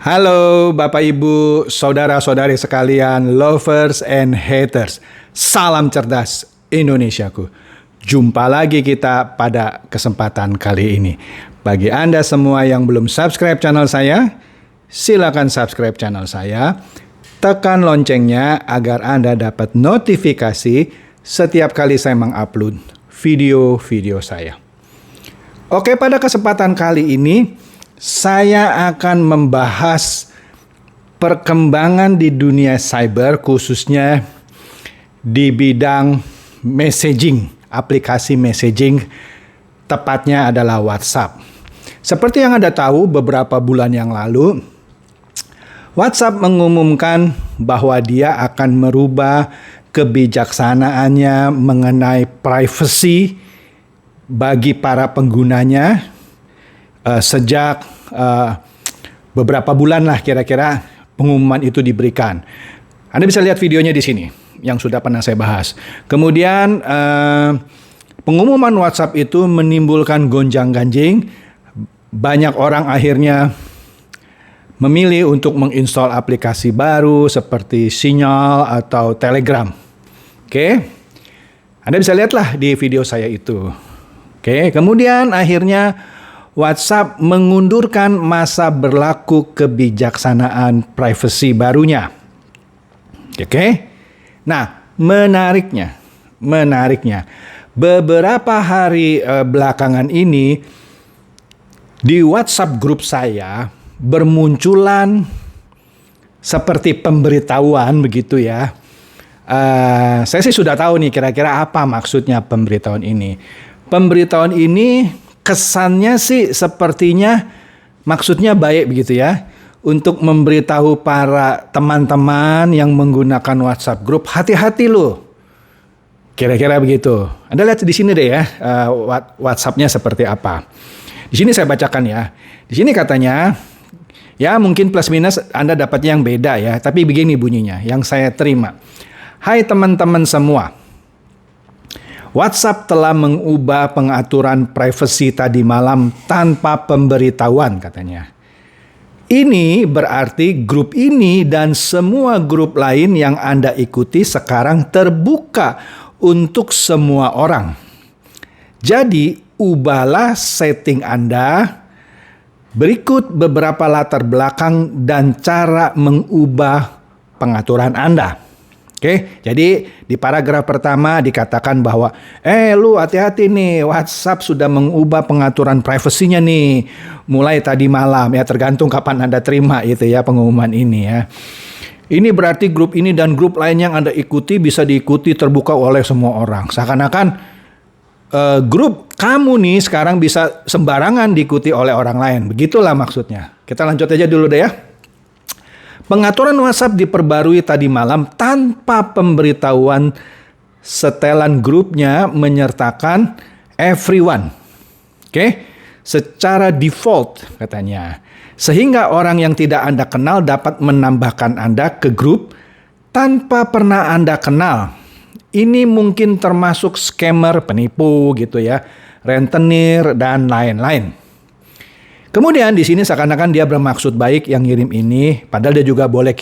Halo Bapak Ibu, saudara-saudari sekalian, lovers and haters. Salam cerdas Indonesiaku. Jumpa lagi kita pada kesempatan kali ini. Bagi Anda semua yang belum subscribe channel saya, silakan subscribe channel saya. Tekan loncengnya agar Anda dapat notifikasi setiap kali saya mengupload video-video saya. Oke, pada kesempatan kali ini saya akan membahas perkembangan di dunia cyber, khususnya di bidang messaging, aplikasi messaging, tepatnya adalah WhatsApp. Seperti yang Anda tahu, beberapa bulan yang lalu, WhatsApp mengumumkan bahwa dia akan merubah kebijaksanaannya mengenai privacy bagi para penggunanya sejak beberapa bulan lah kira-kira pengumuman itu diberikan. Anda bisa lihat videonya di sini yang sudah pernah saya bahas. Kemudian pengumuman WhatsApp itu menimbulkan gonjang-ganjing. Banyak orang akhirnya memilih untuk menginstal aplikasi baru seperti Signal atau Telegram. Oke. Anda bisa lihatlah di video saya itu. Oke, kemudian akhirnya WhatsApp mengundurkan masa berlaku kebijaksanaan privacy barunya. Oke. Nah, menariknya, beberapa hari belakangan ini di WhatsApp grup saya bermunculan seperti pemberitahuan begitu ya. Saya sih sudah tahu nih kira-kira apa maksudnya pemberitahuan ini. Pemberitahuan ini kesannya sih sepertinya maksudnya baik begitu ya. Untuk memberitahu para teman-teman yang menggunakan WhatsApp group, hati-hati loh. Kira-kira begitu. Anda lihat di sini deh ya, WhatsApp-nya seperti apa. Di sini saya bacakan ya. Di sini katanya, ya mungkin plus minus Anda dapatnya yang beda ya. Tapi begini bunyinya, yang saya terima. Hai teman-teman semua. WhatsApp telah mengubah pengaturan privacy tadi malam tanpa pemberitahuan katanya. Ini berarti grup ini dan semua grup lain yang Anda ikuti sekarang terbuka untuk semua orang. Jadi ubahlah setting Anda. Berikut beberapa latar belakang dan cara mengubah pengaturan Anda. Oke, jadi di paragraf pertama dikatakan bahwa lu hati-hati nih, WhatsApp sudah mengubah pengaturan privasinya nih mulai tadi malam ya, tergantung kapan Anda terima itu ya pengumuman ini ya. Ini berarti grup ini dan grup lain yang Anda ikuti bisa diikuti terbuka oleh semua orang. Seakan-akan grup kamu nih sekarang bisa sembarangan diikuti oleh orang lain. Begitulah maksudnya. Kita lanjut aja dulu deh ya. Pengaturan WhatsApp diperbarui tadi malam tanpa pemberitahuan. Setelan grupnya menyertakan everyone. Oke, secara default katanya. Sehingga orang yang tidak Anda kenal dapat menambahkan Anda ke grup tanpa pernah Anda kenal. Ini mungkin termasuk scammer, penipu gitu ya, rentenir dan lain-lain. Kemudian di sini seakan-akan dia bermaksud baik yang ngirim ini, padahal dia juga boleh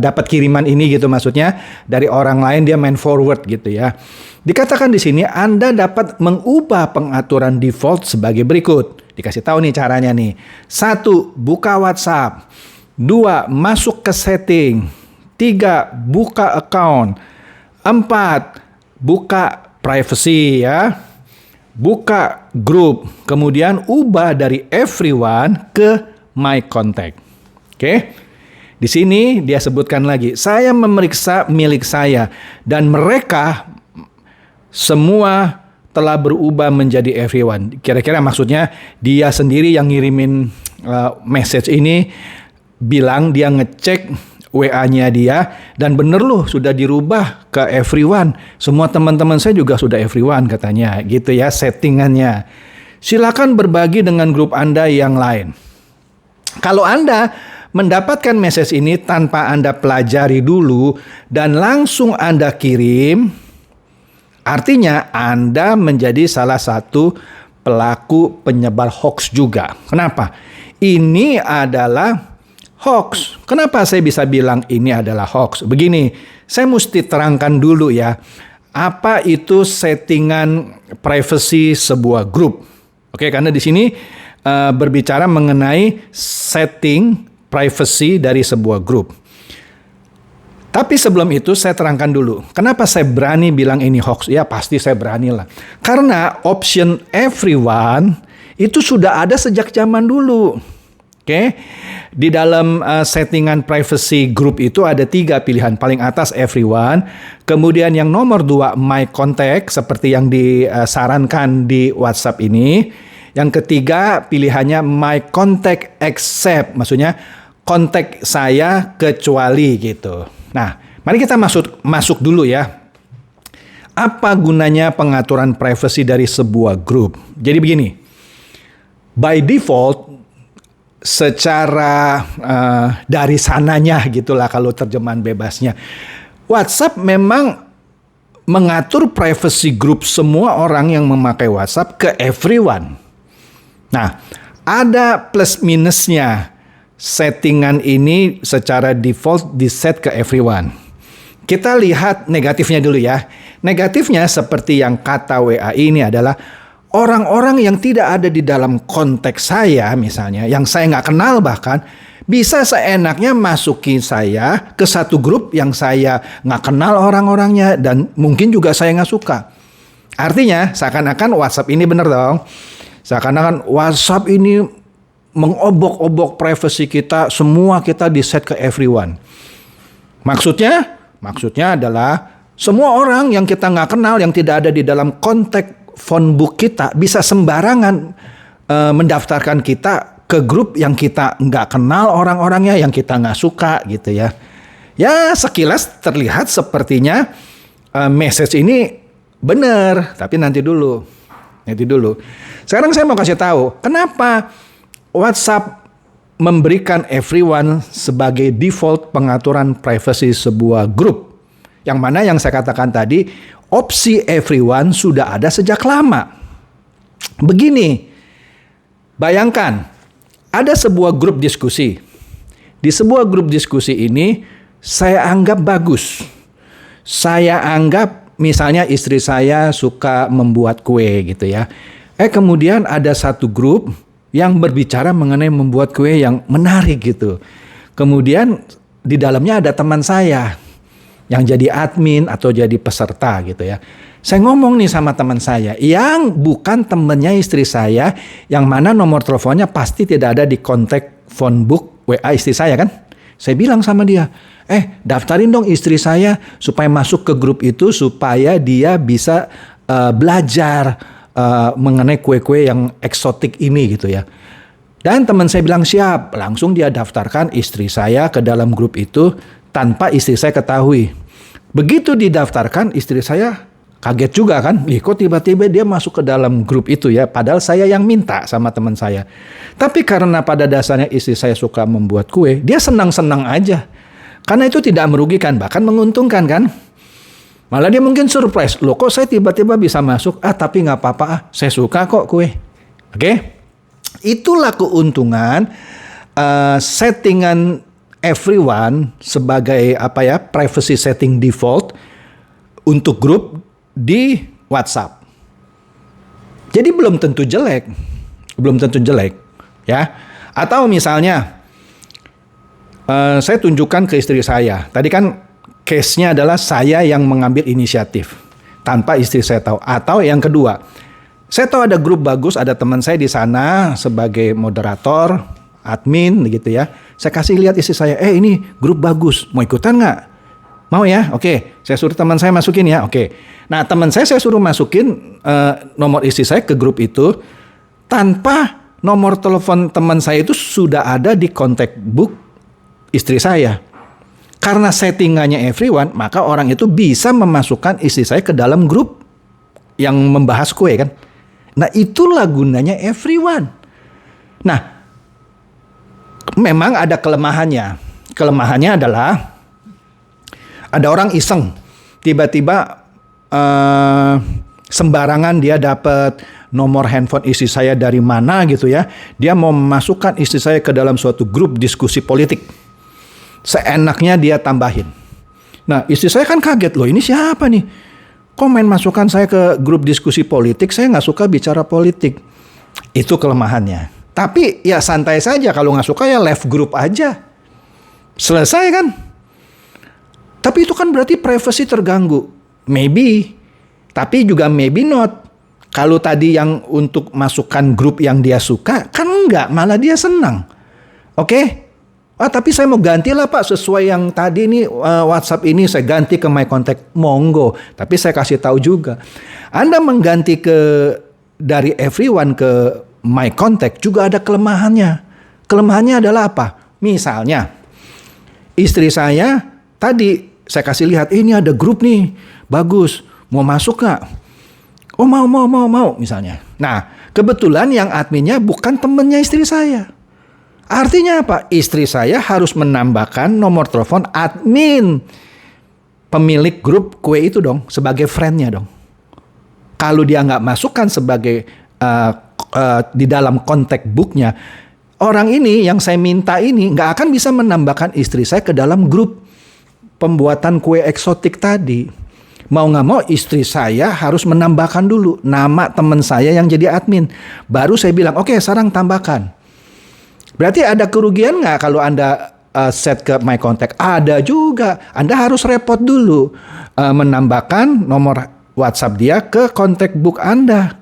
dapat kiriman ini gitu maksudnya dari orang lain, dia main forward gitu ya. Dikatakan di sini Anda dapat mengubah pengaturan default sebagai berikut. Dikasih tahu nih caranya nih. 1. Buka WhatsApp. 2. Masuk ke setting. 3. Buka account. 4. Buka privacy ya. Buka grup, kemudian ubah dari everyone ke my contact. Oke. Di sini dia sebutkan lagi, saya memeriksa milik saya dan mereka semua telah berubah menjadi everyone. Kira-kira maksudnya dia sendiri yang ngirimin message ini bilang dia ngecek WA-nya dia dan bener loh sudah dirubah ke everyone. Semua teman-teman saya juga sudah everyone katanya gitu ya settingannya. Silakan berbagi dengan grup Anda yang lain. Kalau Anda mendapatkan message ini tanpa Anda pelajari dulu dan langsung Anda kirim, artinya Anda menjadi salah satu pelaku penyebar hoax juga. Kenapa? Ini adalah hoax. Kenapa saya bisa bilang ini adalah hoax? Begini, saya mesti terangkan dulu ya, apa itu settingan privacy sebuah grup. Oke, karena di sini berbicara mengenai setting privacy dari sebuah grup. Tapi sebelum itu saya terangkan dulu, kenapa saya berani bilang ini hoax? Ya pasti saya berani lah. Karena option everyone itu sudah ada sejak zaman dulu. Oke, di dalam settingan privacy group itu ada 3 pilihan. Paling atas everyone, kemudian yang nomor 2 my contact seperti yang disarankan di WhatsApp ini. Yang ketiga pilihannya my contact except, maksudnya kontak saya kecuali gitu. Nah, mari kita masuk dulu ya. Apa gunanya pengaturan privacy dari sebuah grup? Jadi begini, by default, secara dari sananya gitulah kalau terjemahan bebasnya, WhatsApp memang mengatur privacy group semua orang yang memakai WhatsApp ke everyone. Nah, ada plus minusnya. Settingan ini secara default di-set ke everyone. Kita lihat negatifnya dulu ya. Negatifnya seperti yang kata WA ini adalah orang-orang yang tidak ada di dalam konteks saya misalnya, yang saya nggak kenal bahkan, bisa seenaknya masukin saya ke satu grup yang saya nggak kenal orang-orangnya dan mungkin juga saya nggak suka. Artinya seakan-akan WhatsApp ini benar dong. Seakan-akan WhatsApp ini mengobok-obok privasi kita, semua kita di-set ke everyone. Maksudnya adalah semua orang yang kita nggak kenal, yang tidak ada di dalam konteks phone book kita, bisa sembarangan mendaftarkan kita ke grup yang kita nggak kenal orang-orangnya, yang kita nggak suka gitu ya. Ya sekilas terlihat sepertinya message ini benar, tapi nanti dulu. Sekarang saya mau kasih tahu, kenapa WhatsApp memberikan everyone sebagai default pengaturan privacy sebuah grup. Yang mana yang saya katakan tadi, opsi everyone sudah ada sejak lama. Begini, bayangkan ada sebuah grup diskusi. Di sebuah grup diskusi ini saya anggap bagus. Saya anggap misalnya istri saya suka membuat kue gitu ya. Kemudian ada satu grup yang berbicara mengenai membuat kue yang menarik gitu. Kemudian di dalamnya ada teman saya yang jadi admin atau jadi peserta gitu ya. Saya ngomong nih sama teman saya yang bukan temannya istri saya, yang mana nomor teleponnya pasti tidak ada di kontak phone book WA istri saya kan. Saya bilang sama dia, daftarin dong istri saya supaya masuk ke grup itu supaya dia bisa belajar mengenai kue-kue yang eksotik ini gitu ya. Dan teman saya bilang siap, langsung dia daftarkan istri saya ke dalam grup itu tanpa istri saya ketahui. Begitu didaftarkan, istri saya kaget juga kan, kok tiba-tiba dia masuk ke dalam grup itu ya, padahal saya yang minta sama teman saya. Tapi karena pada dasarnya istri saya suka membuat kue, dia senang-senang aja. Karena itu tidak merugikan, bahkan menguntungkan kan. Malah dia mungkin surprise, loh kok saya tiba-tiba bisa masuk, tapi nggak apa-apa, saya suka kok kue. Oke? Itulah keuntungan settingan everyone sebagai privacy setting default untuk grup di WhatsApp. Jadi belum tentu jelek ya. Atau misalnya saya tunjukkan ke istri saya. Tadi kan case-nya adalah saya yang mengambil inisiatif tanpa istri saya tahu. Atau yang kedua, saya tahu ada grup bagus, ada teman saya di sana sebagai moderator, admin gitu ya. Saya kasih lihat istri saya, ini grup bagus, mau ikutan nggak? Mau ya? Oke, saya suruh teman saya masukin ya. Oke. Nah teman saya suruh masukin nomor istri saya ke grup itu tanpa nomor telepon teman saya itu sudah ada di contact book istri saya. Karena settingannya everyone, maka orang itu bisa memasukkan istri saya ke dalam grup yang membahas kue kan. Nah itulah gunanya everyone. Nah memang ada kelemahannya. Kelemahannya adalah ada orang iseng tiba-tiba sembarangan dia dapat nomor handphone istri saya dari mana gitu ya. Dia mau memasukkan istri saya ke dalam suatu grup diskusi politik. Seenaknya dia tambahin. Nah, istri saya kan kaget, loh ini siapa nih? Kok main masukkan saya ke grup diskusi politik? Saya nggak suka bicara politik. Itu kelemahannya. Tapi ya santai saja, kalau nggak suka ya left group aja. Selesai kan? Tapi itu kan berarti privacy terganggu. Maybe. Tapi juga maybe not. Kalau tadi yang untuk masukkan grup yang dia suka, kan enggak, malah dia senang. Oke? Tapi saya mau ganti lah Pak, sesuai yang tadi nih WhatsApp ini saya ganti ke My Contact, monggo. Tapi saya kasih tahu juga, Anda mengganti dari everyone ke My Contact juga ada kelemahannya. Kelemahannya adalah apa? Misalnya, istri saya tadi saya kasih lihat, ini ada grup nih, bagus, mau masuk nggak? Oh mau misalnya. Nah, kebetulan yang adminnya bukan temennya istri saya. Artinya apa? Istri saya harus menambahkan nomor telepon admin pemilik grup kue itu dong, sebagai friend-nya dong. Kalau dia nggak masukkan sebagai di dalam contact book-nya, orang ini yang saya minta ini nggak akan bisa menambahkan istri saya ke dalam grup pembuatan kue eksotik tadi. Mau nggak mau istri saya harus menambahkan dulu nama teman saya yang jadi admin. Baru saya bilang, oke, sekarang tambahkan. Berarti ada kerugian nggak kalau Anda set ke My Contact? Ada juga. Anda harus repot dulu menambahkan nomor WhatsApp dia ke contact book Anda.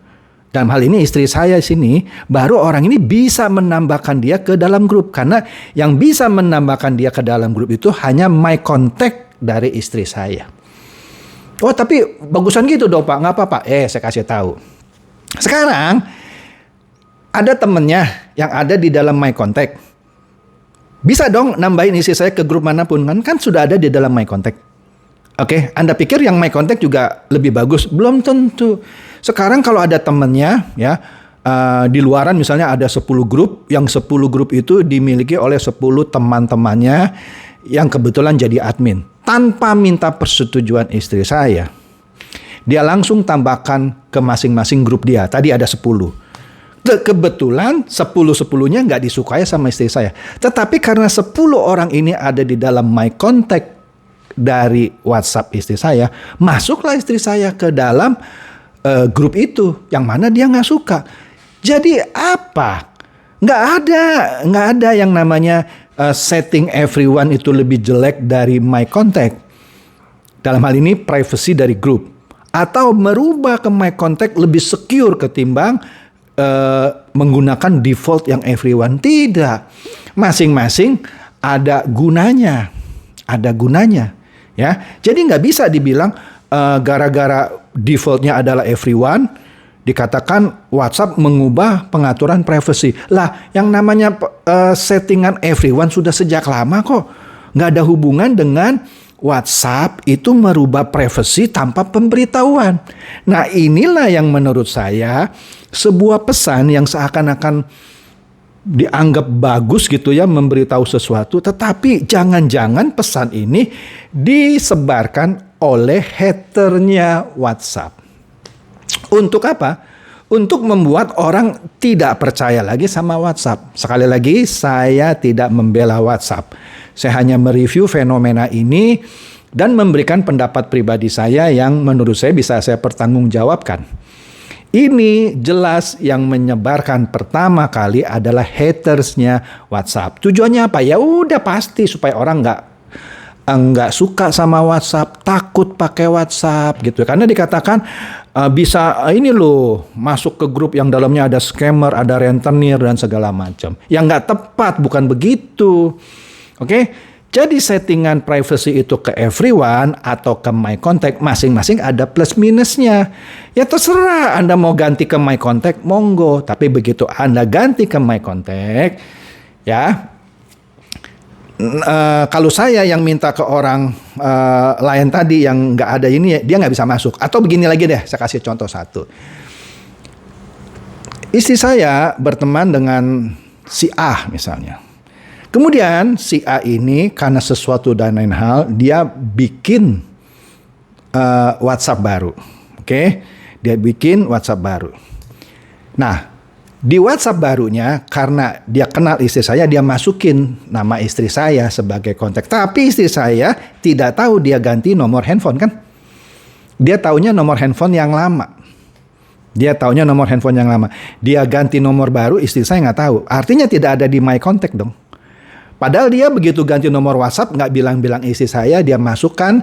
Dalam hal ini istri saya sini, baru orang ini bisa menambahkan dia ke dalam grup. Karena yang bisa menambahkan dia ke dalam grup itu hanya My Contact dari istri saya. Oh tapi bagusan gitu dong Pak, nggak apa-apa. Saya kasih tahu. Sekarang ada temennya yang ada di dalam My Contact. Bisa dong nambahin istri saya ke grup manapun. Kan sudah ada di dalam My Contact. Oke, Anda pikir yang My Contact juga lebih bagus? Belum tentu. Sekarang kalau ada temennya ya, di luaran misalnya ada 10 grup. Yang 10 grup itu dimiliki oleh 10 teman-temannya yang kebetulan jadi admin. Tanpa minta persetujuan istri saya. Dia langsung tambahkan ke masing-masing grup dia. Tadi ada 10. Kebetulan 10-10-nya nggak disukai sama istri saya. Tetapi karena 10 orang ini ada di dalam My Contact dari WhatsApp istri saya, masuklah istri saya ke dalam grup itu, yang mana dia nggak suka. Jadi apa? Nggak ada yang namanya setting everyone itu lebih jelek dari My Contact. Dalam hal ini privacy dari grup. Atau merubah ke My Contact lebih secure ketimbang menggunakan default yang everyone. Tidak, masing-masing ada gunanya, ya. Jadi nggak bisa dibilang gara-gara defaultnya adalah everyone dikatakan WhatsApp mengubah pengaturan privacy. Lah, yang namanya settingan everyone sudah sejak lama kok, nggak ada hubungan dengan WhatsApp itu merubah privacy tanpa pemberitahuan. Nah, inilah yang menurut saya sebuah pesan yang seakan-akan dianggap bagus gitu ya, memberitahu sesuatu, tetapi jangan-jangan pesan ini disebarkan oleh haternya WhatsApp. Untuk apa? Untuk membuat orang tidak percaya lagi sama WhatsApp. Sekali lagi, saya tidak membela WhatsApp. Saya hanya mereview fenomena ini dan memberikan pendapat pribadi saya yang menurut saya bisa saya pertanggungjawabkan. Ini jelas yang menyebarkan pertama kali adalah hatersnya WhatsApp. Tujuannya apa? Ya udah pasti supaya orang nggak suka sama WhatsApp, takut pakai WhatsApp gitu. Karena dikatakan bisa ini loh masuk ke grup yang dalamnya ada scammer, ada rentenir dan segala macam. Yang nggak tepat, bukan begitu. Oke? Jadi settingan privacy itu ke everyone atau ke My Contact masing-masing ada plus minusnya. Ya terserah Anda mau ganti ke My Contact, monggo. Tapi begitu Anda ganti ke My Contact, ya kalau saya yang minta ke orang lain tadi yang nggak ada ini, dia nggak bisa masuk. Atau begini lagi deh, saya kasih contoh satu. Istri saya berteman dengan si A misalnya. Kemudian si A ini karena sesuatu dan lain hal, dia bikin WhatsApp baru. Oke? Dia bikin WhatsApp baru. Nah, di WhatsApp barunya, karena dia kenal istri saya, dia masukin nama istri saya sebagai kontak. Tapi istri saya tidak tahu dia ganti nomor handphone kan. Dia taunya nomor handphone yang lama. Dia ganti nomor baru, istri saya nggak tahu. Artinya tidak ada di my contact dong. Padahal dia begitu ganti nomor WhatsApp, nggak bilang-bilang istri saya, dia masukkan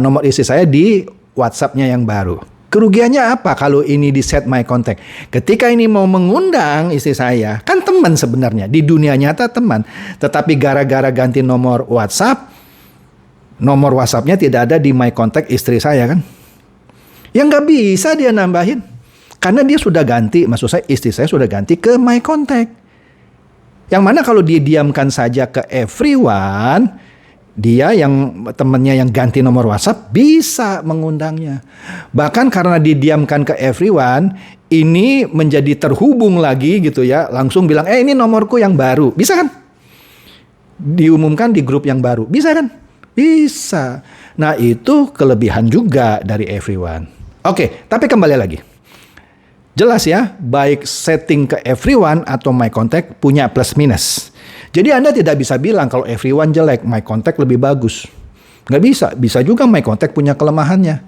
nomor istri saya di WhatsApp-nya yang baru. Kerugiannya apa kalau ini di set my contact? Ketika ini mau mengundang istri saya, kan teman sebenarnya, di dunia nyata teman. Tetapi gara-gara ganti nomor WhatsApp, nomor WhatsApp-nya tidak ada di my contact istri saya kan. Yang nggak bisa dia nambahin. Karena dia sudah ganti, maksud saya istri saya sudah ganti ke my contact. Yang mana kalau dia diamkan saja ke everyone, dia yang temannya yang ganti nomor WhatsApp bisa mengundangnya. Bahkan karena didiamkan ke everyone, ini menjadi terhubung lagi gitu ya. Langsung bilang, ini nomorku yang baru. Bisa kan? Diumumkan di grup yang baru. Bisa kan? Bisa. Nah itu kelebihan juga dari everyone. Oke, tapi kembali lagi. Jelas ya, baik setting ke everyone atau my contact punya plus minus. Jadi Anda tidak bisa bilang kalau everyone jelek, my contact lebih bagus. Nggak bisa. Bisa juga my contact punya kelemahannya.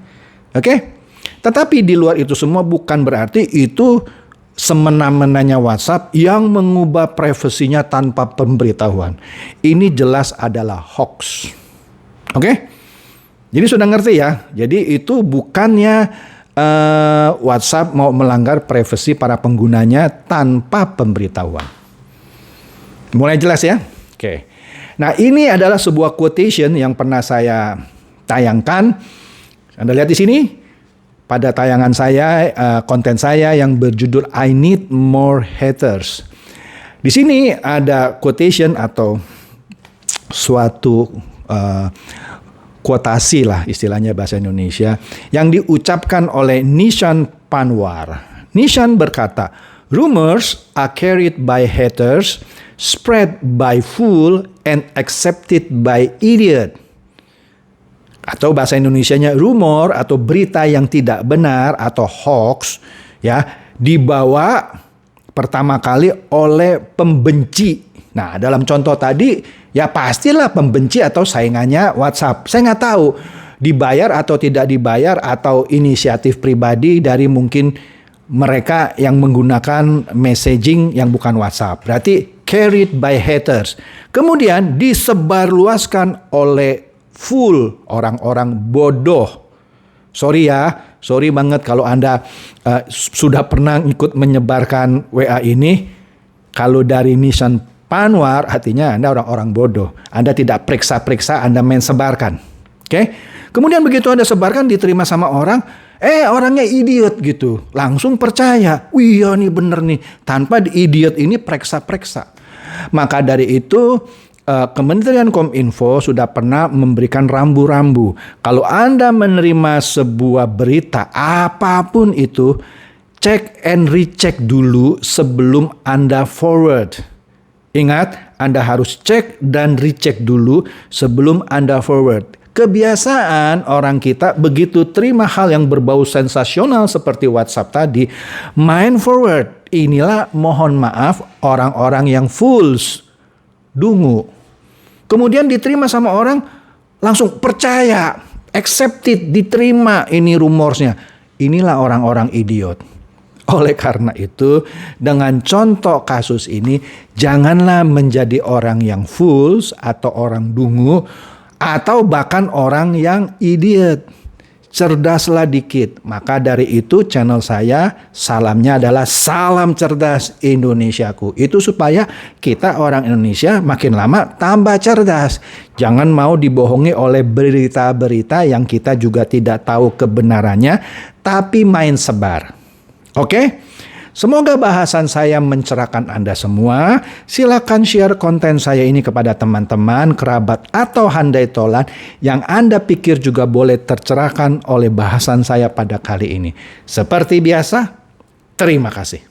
Oke? Tetapi di luar itu semua bukan berarti itu semena-menanya WhatsApp yang mengubah privasinya tanpa pemberitahuan. Ini jelas adalah hoax. Oke? Jadi sudah ngerti ya? Jadi itu bukannya WhatsApp mau melanggar privasi para penggunanya tanpa pemberitahuan. Mulai jelas ya? Oke. Nah ini adalah sebuah quotation yang pernah saya tayangkan. Anda lihat di sini pada tayangan saya, konten saya yang berjudul I Need More Haters. Di sini ada quotation atau suatu kuotasi lah istilahnya bahasa Indonesia yang diucapkan oleh Nishan Panwar. Nishan berkata, "Rumors are carried by haters, spread by fool, and accepted by idiot." Atau bahasa Indonesianya, rumor atau berita yang tidak benar atau hoax ya dibawa pertama kali oleh pembenci. Nah, dalam contoh tadi ya pastilah pembenci atau saingannya WhatsApp. Saya nggak tahu dibayar atau tidak dibayar atau inisiatif pribadi dari mungkin mereka yang menggunakan messaging yang bukan WhatsApp. Berarti carried by haters. Kemudian disebarluaskan oleh full orang-orang bodoh. Sorry banget kalau Anda sudah pernah ikut menyebarkan WA ini. Kalau dari Nishan Panwar, artinya Anda orang-orang bodoh. Anda tidak periksa-periksa, Anda main sebarkan. Oke? Kemudian begitu Anda sebarkan, diterima sama orang, orangnya idiot gitu. Langsung percaya, wih ya nih bener nih. Tanpa idiot ini periksa-periksa. Maka dari itu, Kementerian Kominfo sudah pernah memberikan rambu-rambu. Kalau Anda menerima sebuah berita, apapun itu, cek and recheck dulu sebelum Anda forward. Ingat, Anda harus cek dan recheck dulu sebelum Anda forward. Kebiasaan orang kita begitu terima hal yang berbau sensasional seperti WhatsApp tadi, main forward. Inilah mohon maaf orang-orang yang fools, dungu. Kemudian diterima sama orang, langsung percaya, accepted, diterima ini rumorsnya. Inilah orang-orang idiot. Oleh karena itu, dengan contoh kasus ini, janganlah menjadi orang yang fools atau orang dungu, atau bahkan orang yang idiot. Cerdaslah dikit. Maka dari itu channel saya, salamnya adalah salam cerdas Indonesiaku. Itu supaya kita orang Indonesia makin lama tambah cerdas. Jangan mau dibohongi oleh berita-berita yang kita juga tidak tahu kebenarannya, tapi main sebar. Oke, semoga bahasan saya mencerahkan Anda semua. Silakan share konten saya ini kepada teman-teman, kerabat, atau handai tolan yang Anda pikir juga boleh tercerahkan oleh bahasan saya pada kali ini. Seperti biasa, terima kasih.